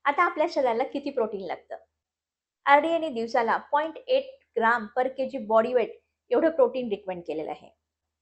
आता आपल्या शरीराला किती प्रोटीन लागतं? आर-डी-एने दिवसाला 0.8 ग्राम पर केजी बॉडी वेट एवढं प्रोटीन रिकमेंड केलेलं आहे.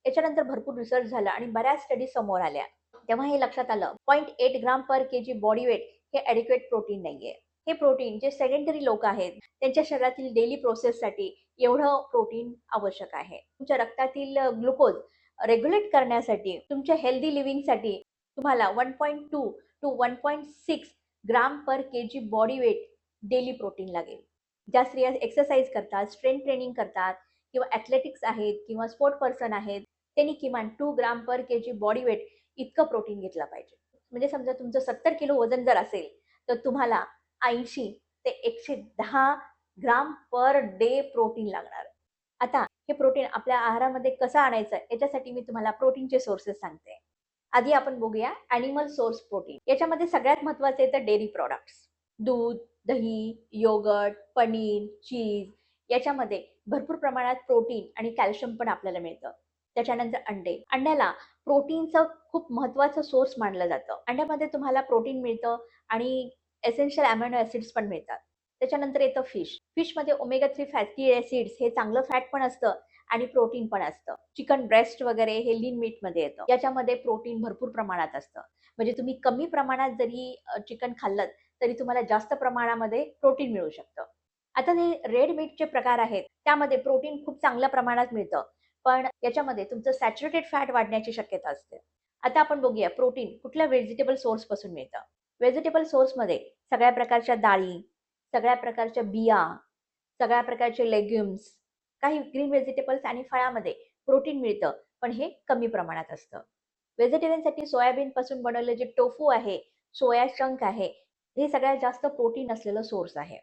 याच्यानंतर भरपूर रिसर्च झाला आणि बऱ्याच स्टडी समोर आल्या. तेव्हा हे लक्षात आलं 0.8 ग्राम पर केजी बॉडी वेट हे ॲडिक्वेट प्रोटीन नाहीये. हे प्रोटीन जे सेडेंटरी लोक आहेत, त्यांच्या शरीरातील डेली प्रोसेससाठी एवढं प्रोटीन आवश्यक आहे. तुमच्या रक्तातील ग्लुकोज रेग्युलेट करण्यासाठी, तुमच्या हेल्दी लिव्हिंगसाठी तुम्हाला 1.2 to 1.6 gram per KG body weight daily protein लागेल. ज्या स्त्रिया एक्सरसाइज करतात, स्ट्रेंथ ट्रेनिंग करतात किंवा ॲथलेटिक्स आहेत किंवा स्पोर्ट पर्सन आहेत, त्यांनी किमान 2 ग्राम पर केजी बॉडी वेट इतकं प्रोटीन घेतलं पाहिजे. म्हणजे समजा तुमचं 70 किलो वजन जर असेल, तर तुम्हाला 80 ते 110 ग्राम पर डे प्रोटीन लागणार. आता हे प्रोटीन आपल्या आहारामध्ये कसं आणायचं याच्यासाठी मी तुम्हाला प्रोटीनचे सोर्सेस सांगते. आधी आपण बघूया ॲनिमल सोर्स प्रोटीन. याच्यामध्ये सगळ्यात महत्त्वाचे येतं डेअरी प्रॉडक्ट्स. दूध, दही, योगर्ट, पनीर, चीज याच्यामध्ये भरपूर प्रमाणात प्रोटीन आणि कॅल्शियम पण आपल्याला मिळतं. त्याच्यानंतर अंडे. अंड्याला प्रोटीनचं खूप महत्त्वाचं सोर्स मानलं जातं. अंड्यामध्ये तुम्हाला प्रोटीन मिळतं आणि एसेन्शियल अॅमिनो ॲसिड्स पण मिळतात. त्याच्यानंतर येतं फिश. फिशमध्ये ओमेगा 3 फॅटी ॲसिड्स हे चांगलं फॅट पण असतं आणि प्रोटीन पण असतं. चिकन ब्रेस्ट वगैरे हे लीन मीटमध्ये येतं. याच्यामध्ये प्रोटीन भरपूर प्रमाणात असतं. म्हणजे तुम्ही कमी प्रमाणात जरी चिकन खाल्लत तरी तुम्हाला जास्त प्रमाणामध्ये प्रोटीन मिळू शकतं. आता हे रेड मीटचे प्रकार आहेत, त्यामध्ये प्रोटीन खूप चांगल्या प्रमाणात मिळतं. पण याच्यामध्ये तुमचं सॅच्युरेटेड फॅट वाढण्याची शक्यता असते. आता आपण बघूया प्रोटीन कुठल्या व्हेजिटेबल सोर्सपासून मिळतं. व्हेजिटेबल सोर्समध्ये सगळ्या प्रकारच्या डाळी, सगळ्या प्रकारच्या बिया, सगळ्या प्रकारचे लेग्युम्स, काही ग्रीन व्हेजिटेबल्स आणि फळामध्ये प्रोटीन मिळतं, पण हे कमी प्रमाणात असतं. व्हेजिटेरियनसाठी सोयाबीनपासून बनवलेलं जे टोफू आहे, सोया चंक आहे, हे सगळ्यात जास्त प्रोटीन असलेलं सोर्स आहे.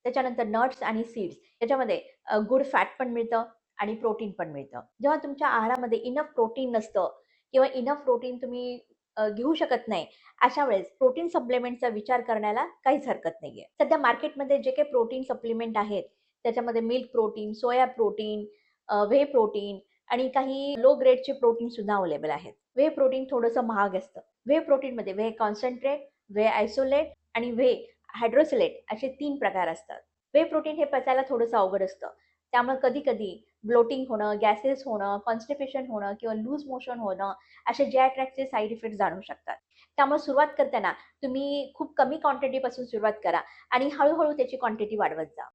त्याच्यानंतर नट्स आणि सीड्स याच्यामध्ये गुड फॅट पण मिळतं आणि प्रोटीन पण मिळतं. जेव्हा तुमच्या आहारामध्ये इनफ प्रोटीन नसतं किंवा इनफ प्रोटीन तुम्ही घेऊ शकत नाही, अशा वेळेस प्रोटीन सप्लिमेंटचा विचार करण्याला काहीच हरकत नाहीये. सध्या मार्केटमध्ये जे काही प्रोटीन सप्लिमेंट आहेत, त्याच्यामध्ये milk protein, soya protein, whey protein आणि काही लो ग्रेडचे प्रोटीन सुद्धा अवेलेबल आहेत. व्हे प्रोटीन थोडंसं महाग असतं. व्हे प्रोटीनमध्ये व्हे कॉन्सन्ट्रेट, व्हे आयसोलेट आणि व्हे हायड्रोसिलेट असे 3 प्रकार असतात. व्हे प्रोटीन हे पचायला थोडंसं अवघड असतं. त्यामुळे कधी-कधी ब्लोटिंग होणं, गॅसेस होणं, कॉन्स्टिपेशन होणं किंवा लूज मोशन होणं असे जे अटॅकचे साइड इफेक्ट्स जाणवू शकतात. त्यामुळे सुरुवात करताना तुम्ही खूप कमी क्वांटिटीपासून सुरुवात करा आणि हळू त्याची क्वांटिटी वाढवत जा.